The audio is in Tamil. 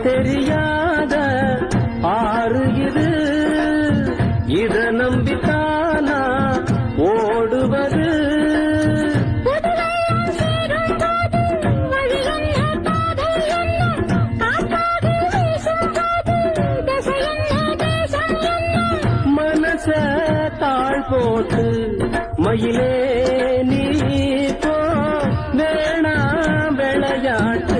தெரியாத ஆறு இது, இத நம்பித்தானா ஓடுவது. மனச தாழ் போட்டு மயிலே நீ போ, வேணா விளையாட்டு